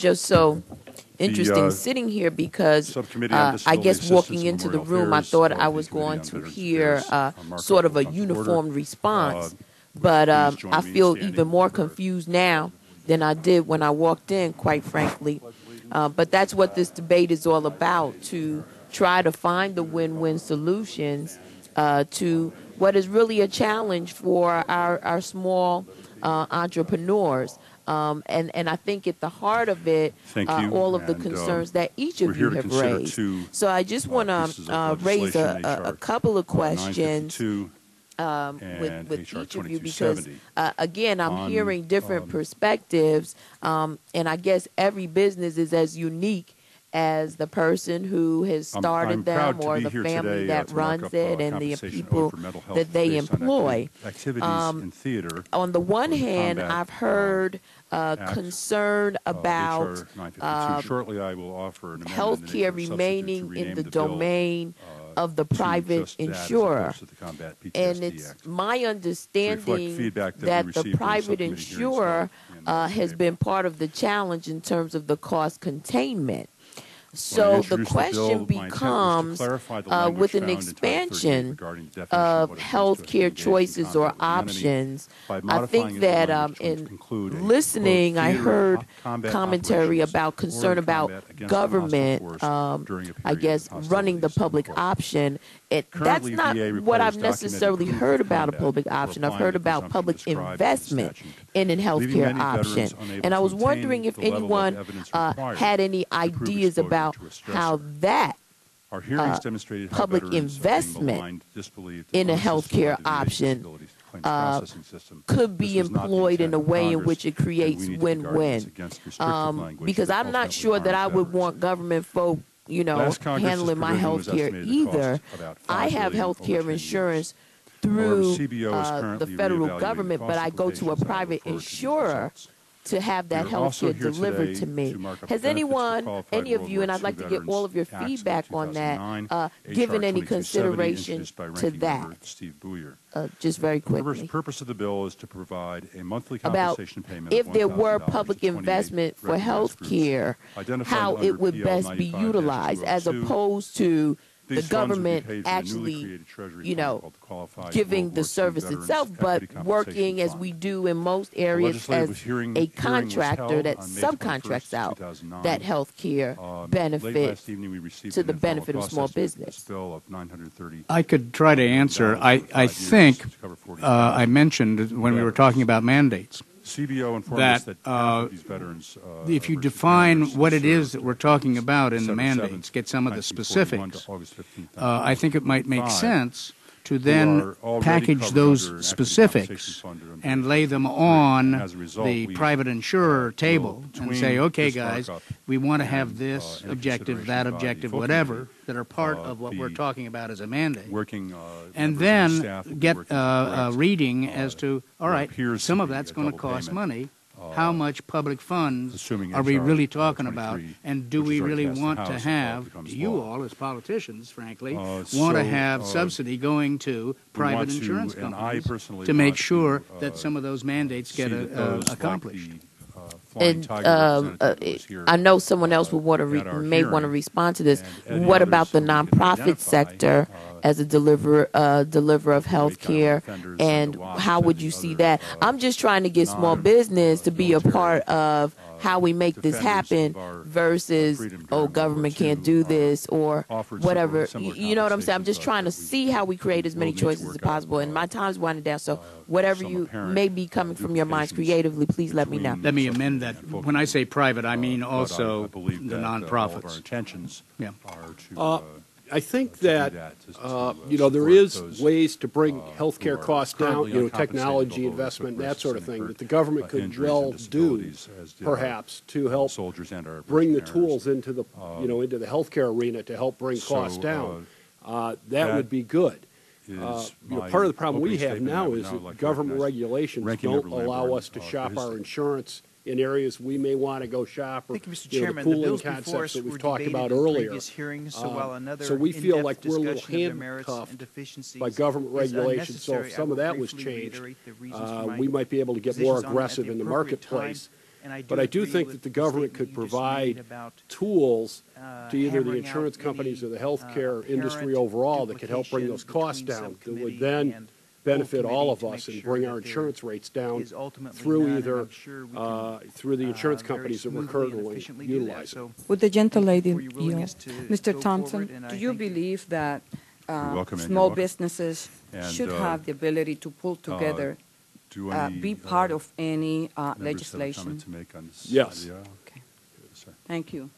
just so interesting sitting here because I guess walking into the room, I thought I was going to hear sort of a uniform response, but I feel even more confused now than I did when I walked in, quite frankly. But that's what this debate is all about, to try to find the win-win solutions to what is really a challenge for our small entrepreneurs. And I think at the heart of it, all of the concerns that each of you have raised. So I just want to raise a couple of questions with each of you because, again, I'm hearing different perspectives, and I guess every business is as unique as the person who has started them or the family that runs it and the people that they employ. On the one hand, I've heard concern about health care remaining in the domain of the private insurer. And it's my understanding that the private insurer has been part of the challenge in terms of the cost containment. So the question becomes, with an expansion of health care choices or options, I think that in listening, I heard commentary about concern about government, I guess, running the public option. That's not what I've necessarily heard about a public option. I've heard about public investment in a health care option. And I was wondering if anyone had any ideas about how that public investment in a health care option could be employed in a way in which it creates win-win. Because I'm not sure that I would want government folk, handling my health care either. I have health care insurance through the federal government, but I go to a private insurer to have that health care delivered to me. Has anyone, any of you, and I'd like to get all of your feedback on that, given any consideration to that? Just very quickly. The purpose of the bill is to provide a monthly about compensation payment if there were public investment for health care, how it would best be utilized, as opposed to the government actually, giving the service itself, but working as we do in most areas as a contractor that subcontracts out that health care benefit to the benefit of small business. I could try to answer. I think I mentioned when we were talking about mandates that if you define what it is that we're talking about in the mandates, get some of the specifics, I think it might make sense to then package those specifics and lay them on the private insurer table and say, okay, guys, we want to have this objective, that objective, whatever, that are part of what we're talking about as a mandate. And then get a reading as to, all right, some of that's going to cost money. How much public funds are we really talking about, and do we really want to have, do you all as politicians, frankly, want to have subsidy going to private insurance companies to make sure that some of those mandates get accomplished? And I know someone else would may want to respond to this. What about the nonprofit sector as a deliverer of health care, and how would you see that? I'm just trying to get small business to be a part of how we make this happen versus, oh, government can't do this or whatever. You know what I'm saying? I'm just trying to see how we create as many choices as possible. And my time's winding down, so whatever you may be coming from your minds creatively, please let me know. Let me amend that. When I say private, I mean also the nonprofits. Yeah. I think that, there is ways to bring healthcare costs down, technology investment and that sort of thing that the government could well do, perhaps, to help bring the tools into the, into the healthcare arena to help bring costs down. That would be good. Part of the problem we have now is that government regulations don't allow us to shop our insurance in areas we may want to go shop, or Mr. the Chairman, pooling concepts that we've talked about earlier. So we feel like we're a little handcuffed by government regulations. So if some of that was changed, we might be able to get more aggressive in the marketplace. But I do think that the government could provide tools to either the insurance companies or the healthcare industry overall that could help bring those costs down, that would then benefit all of us and bring our insurance rates down through either through the insurance companies that we're currently utilizing. Would the gentlelady yield? Mr. Thompson, do you believe that small businesses should have the ability to pull together, be part of any legislation? Yes. Okay. Thank you.